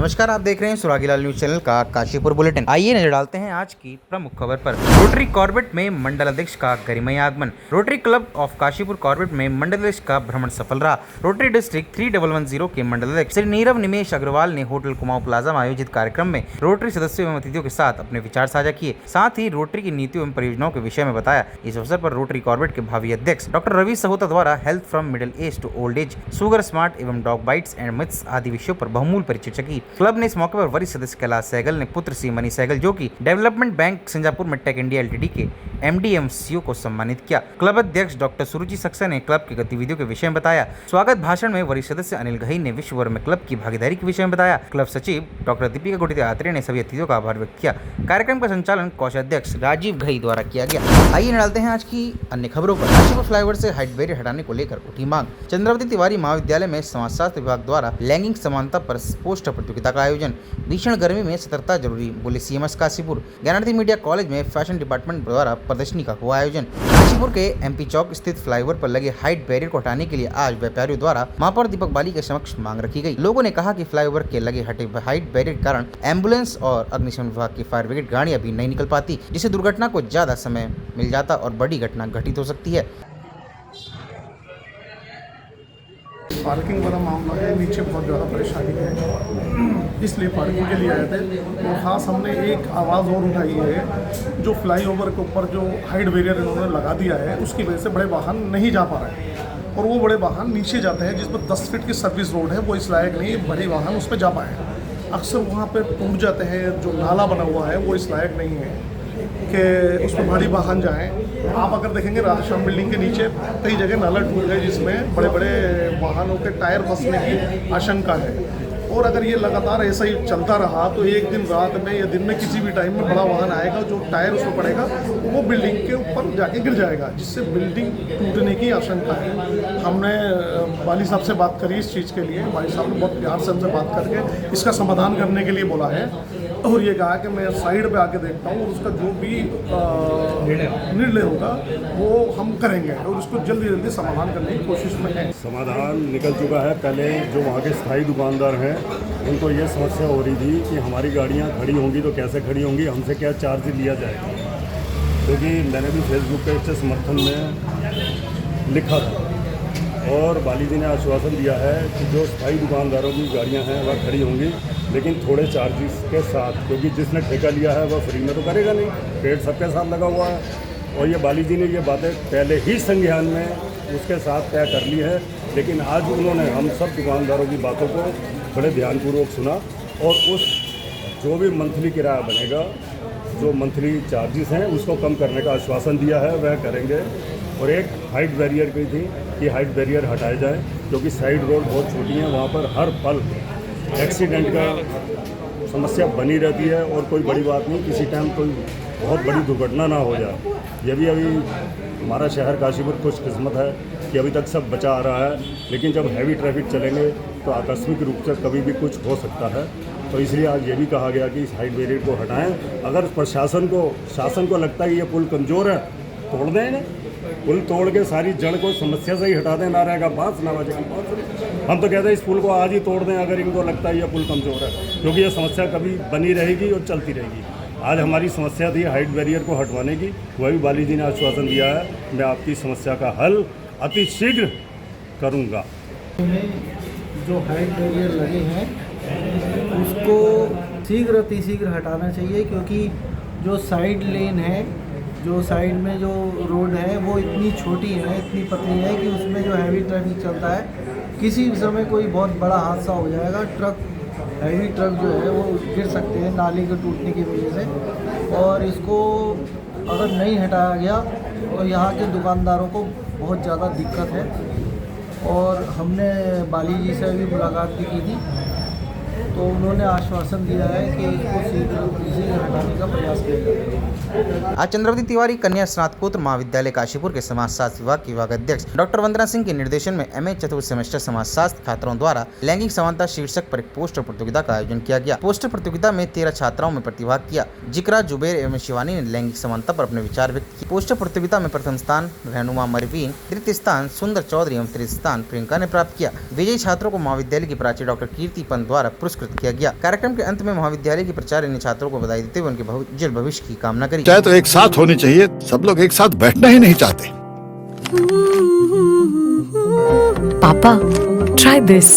नमस्कार, आप देख रहे हैं सुरागीलाल न्यूज चैनल का काशीपुर बुलेटिन। आइए नजर डालते हैं आज की प्रमुख खबर पर। रोटरी कॉर्बेट में मंडल अध्यक्ष का गरिमामय आगमन। Rotary club of Kashipur Corbett में मंडल अध्यक्ष का भ्रमण सफल रहा। रोटरी डिस्ट्रिक्ट 3110 के मंडल अध्यक्ष श्री नीरव निमेश अग्रवाल ने होटल कुमाऊं प्लाजा में आयोजित कार्यक्रम में रोटरी सदस्यों एवं अतिथियों के साथ अपने विचार साझा किए। साथ ही रोटरी की नीतियों एवं परियोजनाओं के विषय में बताया। इस अवसर पर रोटरी कॉर्बेट के भावी अध्यक्ष डॉक्टर रवि सहोता द्वारा health from middle age to old age, sugar smart एवं डॉग बाइट्स एंड मिथ्स आदि विषयों पर बहुमूल परिचर्चा की। क्लब ने इस मौके पर वरिष्ठ सदस्य कैलाश सहगल ने पुत्र श्री मनी सहगल, जो कि डेवलपमेंट बैंक सिंगापुर में टेक इंडिया एलटीडी के एमडी एवं सीईओ को सम्मानित किया। क्लब अध्यक्ष डॉक्टर सुरुचि सक्सेना ने क्लब की गतिविधियों के विषय में बताया। स्वागत भाषण में वरिष्ठ सदस्य अनिल घई ने विश्व भर में क्लब की भागीदारी के विषय में बताया। क्लब सचिव डॉक्टर दीपिका गुटिते आत्रेय ने सभी अतिथियों का आभार व्यक्त किया। कार्यक्रम का संचालन कोषाध्यक्ष राजीव घई द्वारा किया गया। आइए डालते हैं आज की अन्य खबरों पर। काशीपुर फ्लाईओवर से हाइट बैरियर हटाने को लेकर उठी मांग। चंद्रावती तिवारी महाविद्यालय में समाजशास्त्र विभाग द्वारा लैंगिक समानता पर पोस्टर प्रतियोगिता का आयोजन। भीषण गर्मी में सतर्कता जरूरी, बोले CMS Kashipur. Gyanarthi media college में फैशन डिपार्टमेंट द्वारा प्रदर्शनी का हुआ आयोजन। काशीपुर के एमपी चौक स्थित फ्लाईओवर पर लगे हाइट बैरियर को हटाने के लिए आज व्यापारियों द्वारा महापौर दीपक बाली के समक्ष मांग रखी गई। लोगों ने कहा कि फ्लाईओवर के लगे हटे हाइट बैरियर के कारण एम्बुलेंस और अग्निशमन विभाग की फायर ब्रिगेड गाड़ियां भी नहीं निकल पाती, जिससे दुर्घटना को ज्यादा समय मिल जाता और बड़ी घटना घटित हो सकती है। पार्किंग वाला मामला है, नीचे बहुत ज़्यादा परेशानी है, इसलिए पार्किंग के लिए आए थे। और ख़ास हमने एक आवाज़ और उठाई है, जो फ्लाईओवर के ऊपर जो हाइट बैरियर इन्होंने लगा दिया है, उसकी वजह से बड़े वाहन नहीं जा पा रहे हैं और वो बड़े वाहन नीचे जाते हैं। जिस पर 10 फीट की सर्विस रोड है, वो इस लायक नहीं बड़े वाहन उस पर जा पाए। अक्सर वहाँ पर टूट जाते हैं, जो नाला बना हुआ है वो इस लायक नहीं है कि उस पर भारी वाहन जाएँ। आप अगर देखेंगे राधेश्याम बिल्डिंग के नीचे कई जगह नाला टूट गए, जिसमें बड़े बड़े वाहनों के टायर फंसने की आशंका है। और अगर ये लगातार ऐसा ही चलता रहा तो एक दिन रात में या दिन में किसी भी टाइम में बड़ा वाहन आएगा, जो टायर उसमें पड़ेगा वो बिल्डिंग के ऊपर जाके गिर जाएगा, जिससे बिल्डिंग टूटने की आशंका है। हमने वाली साहब से बात करी इस चीज़ के लिए। वाली साहब ने बहुत प्यार से हमसे बात करके इसका समाधान करने के लिए बोला है और ये कहा कि मैं साइड पे आके देखता हूँ और उसका जो भी निर्णय होगा वो हम करेंगे और उसको जल्दी जल्दी समाधान करने की कोशिश में है। समाधान निकल चुका है। पहले जो वहाँ के स्थायी दुकानदार हैं उनको ये समस्या हो रही थी कि हमारी गाड़ियाँ खड़ी होंगी तो कैसे खड़ी होंगी, हमसे क्या चार्ज लिया जाएगा, क्योंकि मैंने भी फेसबुक पे इससे समर्थन में लिखा था और बाली जी ने आश्वासन दिया है कि जो स्थायी दुकानदारों की गाड़ियां हैं वह खड़ी होंगी, लेकिन थोड़े चार्जेस के साथ, क्योंकि जिसने ठेका लिया है वह फ्री में तो करेगा नहीं, पेड़ सबके साथ लगा हुआ है। और ये बाली जी ने ये बातें पहले ही संज्ञान में उसके साथ तय कर ली है, लेकिन आज उन्होंने हम सब दुकानदारों की बातों को बड़े ध्यानपूर्वक सुना और उस जो भी मंथली किराया बनेगा, जो मंथली चार्जेस हैं उसको कम करने का आश्वासन दिया है, वह करेंगे। और एक हाइट बैरियर की थी कि हाइट बैरियर हटाए जाए, क्योंकि साइड रोड बहुत छोटी हैं, वहाँ पर हर पल एक्सीडेंट का समस्या बनी रहती है और कोई बड़ी बात नहीं, किसी टाइम कोई बहुत बड़ी दुर्घटना ना हो जाए। ये भी अभी हमारा शहर काशीपुर खुशकिस्मत है कि अभी तक सब बचा आ रहा है, लेकिन जब हैवी ट्रैफिक चलेंगे तो आकस्मिक रूप से कभी भी कुछ हो सकता है। तो इसलिए आज ये भी कहा गया कि इस हाइट बैरियर को हटाएं। अगर शासन को लगता है कि ये पुल कमज़ोर है, तोड़ दें ना, पुल तोड़ के सारी जड़ को समस्या से ही हटा दें, ना रहेगा बांस ना बजेगी बांस। हम तो कहते हैं इस पुल को आज ही तोड़ दें अगर इनको लगता है ये पुल कमज़ोर है, क्योंकि ये समस्या कभी बनी रहेगी और चलती रहेगी। आज हमारी समस्या थी हाइट बैरियर को हटवाने की, वह भी बाली जी ने आश्वासन दिया है मैं आपकी समस्या का हल अति शीघ्र करूँगा। जो हाइट बैरियर लगे हैं उसको शीघ्र हटाना चाहिए, क्योंकि जो साइड लेन है, जो साइड में जो रोड है वो इतनी छोटी है, इतनी पतली है कि उसमें जो हैवी ट्रैफिक चलता है, किसी भी समय कोई बहुत बड़ा हादसा हो जाएगा। हैवी ट्रक जो है वो गिर सकते हैं नाले के टूटने की वजह से। और इसको अगर नहीं हटाया गया तो यहाँ के दुकानदारों को बहुत ज़्यादा दिक्कत है। और हमने बाली जी से भी मुलाकात भी की थी, तो उन्होंने आश्वासन दिया है कि इसको शीघ्र हटाने का प्रयास किया जाएगा। आज चंद्रावती तिवारी कन्या स्नातकोत्तर महाविद्यालय काशीपुर के समाजशास्त्र विभाग के विभाग अध्यक्ष डॉक्टर वंदना सिंह के निर्देशन में एमए चतुर्थ सेमेस्टर समाजशास्त्र छात्राओं द्वारा लैंगिक समानता शीर्षक पर एक पोस्टर प्रतियोगिता का आयोजन किया गया। पोस्टर प्रतियोगिता में 13 छात्राओं में प्रतिभाग किया। जिक्रा, जुबेर एवं शिवानी ने लैंगिक समानता पर अपने विचार व्यक्त किए। पोस्टर प्रतियोगिता में प्रथम स्थान रहनुमा मरवीन, द्वितीय स्थान सुंदर चौधरी एवं तृतीय स्थान प्रियंका ने प्राप्त किया। विजयी छात्रों को महाविद्यालय की प्राचार्य डॉक्टर कीर्ति पंत द्वारा पुरस्कृत किया गया। कार्यक्रम के अंत में महाविद्यालय के प्राचार्य ने छात्रों को बधाई देते हुए उनके उज्जवल भविष्य की कामना करी। चाय तो एक साथ होनी चाहिए, सब लोग एक साथ बैठना ही नहीं चाहते। पापा, try this.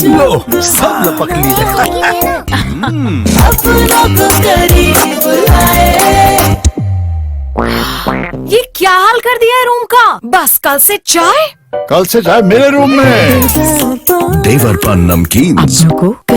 लो, सब लपक लिए। ये क्या हाल कर दिया है रूम का? बस कल से चाय। कल से चाय मेरे रूम में। देवर पान नमकीन।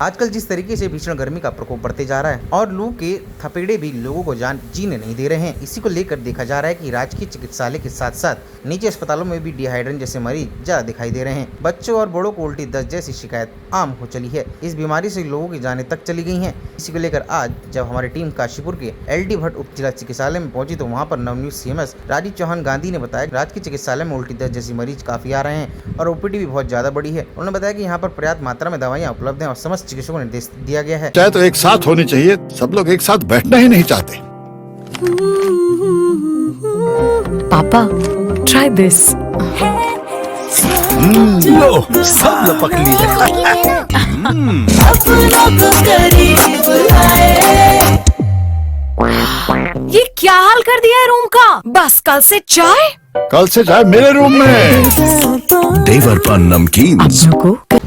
आजकल जिस तरीके से भीषण गर्मी का प्रकोप बढ़ते जा रहा है और लू के थपेड़े भी लोगों को जान जीने नहीं दे रहे हैं, इसी को लेकर देखा जा रहा है कि राजकीय चिकित्सालय के साथ साथ निजी अस्पतालों में भी डिहाइड्रेशन जैसे मरीज ज्यादा दिखाई दे रहे हैं। बच्चों और बड़ों को उल्टी दस्त जैसी शिकायत आम हो चली है। इस बीमारी से लोगों की जानें तक चली गई हैं। इसी को लेकर आज जब हमारी टीम काशीपुर के LD भट्ट उप जिला चिकित्सालय में पहुंची तो वहां पर नवनियुक्त CMS राजीव चौहान गांधी ने बताया कि राजकीय चिकित्सालय में उल्टी दस्त जैसी मरीज काफी आ रहे हैं और OPD भी बहुत ज्यादा बड़ी है। उन्होंने बताया कि यहाँ पर पर्याप्त मात्रा में दवाइयाँ उपलब्ध हैं और समस्त चिकित्सकों को निर्देश दिया गया है। चाय तो एक साथ होनी चाहिए, सब लोग एक साथ बैठना ही नहीं चाहते। पापा, try this. लो, सब लपक लिए। ये क्या हाल कर दिया है रूम का? बस कल से चाय। कल से चाय मेरे रूम में। देवर पान नमकीन।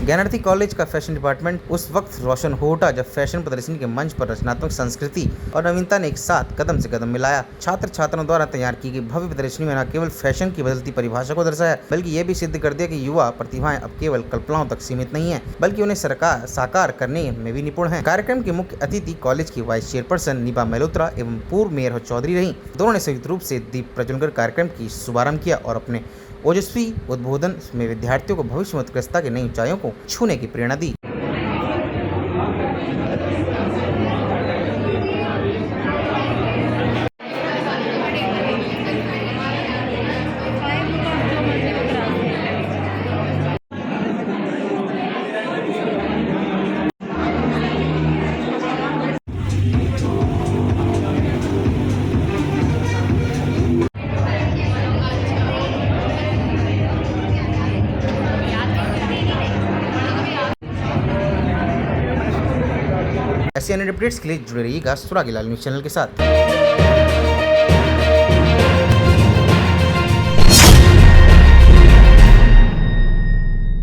ज्ञानार्थी कॉलेज का फैशन डिपार्टमेंट उस वक्त रोशन हो उठा जब फैशन प्रदर्शनी के मंच पर रचनात्मक संस्कृति और नवीनता ने एक साथ कदम से कदम मिलाया। छात्र छात्राओं द्वारा तैयार की गई भव्य प्रदर्शनी में न केवल फैशन की बदलती परिभाषा को दर्शाया बल्कि ये भी सिद्ध कर दिया कि युवा प्रतिभाएं अब केवल कल्पनाओं तक सीमित नहीं है बल्कि उन्हें साकार करने में भी निपुण है। कार्यक्रम के मुख्य अतिथि कॉलेज की वाइस चेयरपर्सन निपा मल्होत्रा एवं पूर्व मेयर चौधरी रही। दोनों ने संयुक्त रूप से दीप प्रज्वलन कर कार्यक्रम की शुभारंभ किया और अपने ओजस्वी उद्बोधन में विद्यार्थियों को भविष्य में उत्कृष्टता की नई ऊंचाइयों को छूने की प्रेरणा दी। ऐसे अन्य अपडेट्स के लिए जुड़े रहिएगा सुरागीलाल न्यूज़ चैनल के साथ।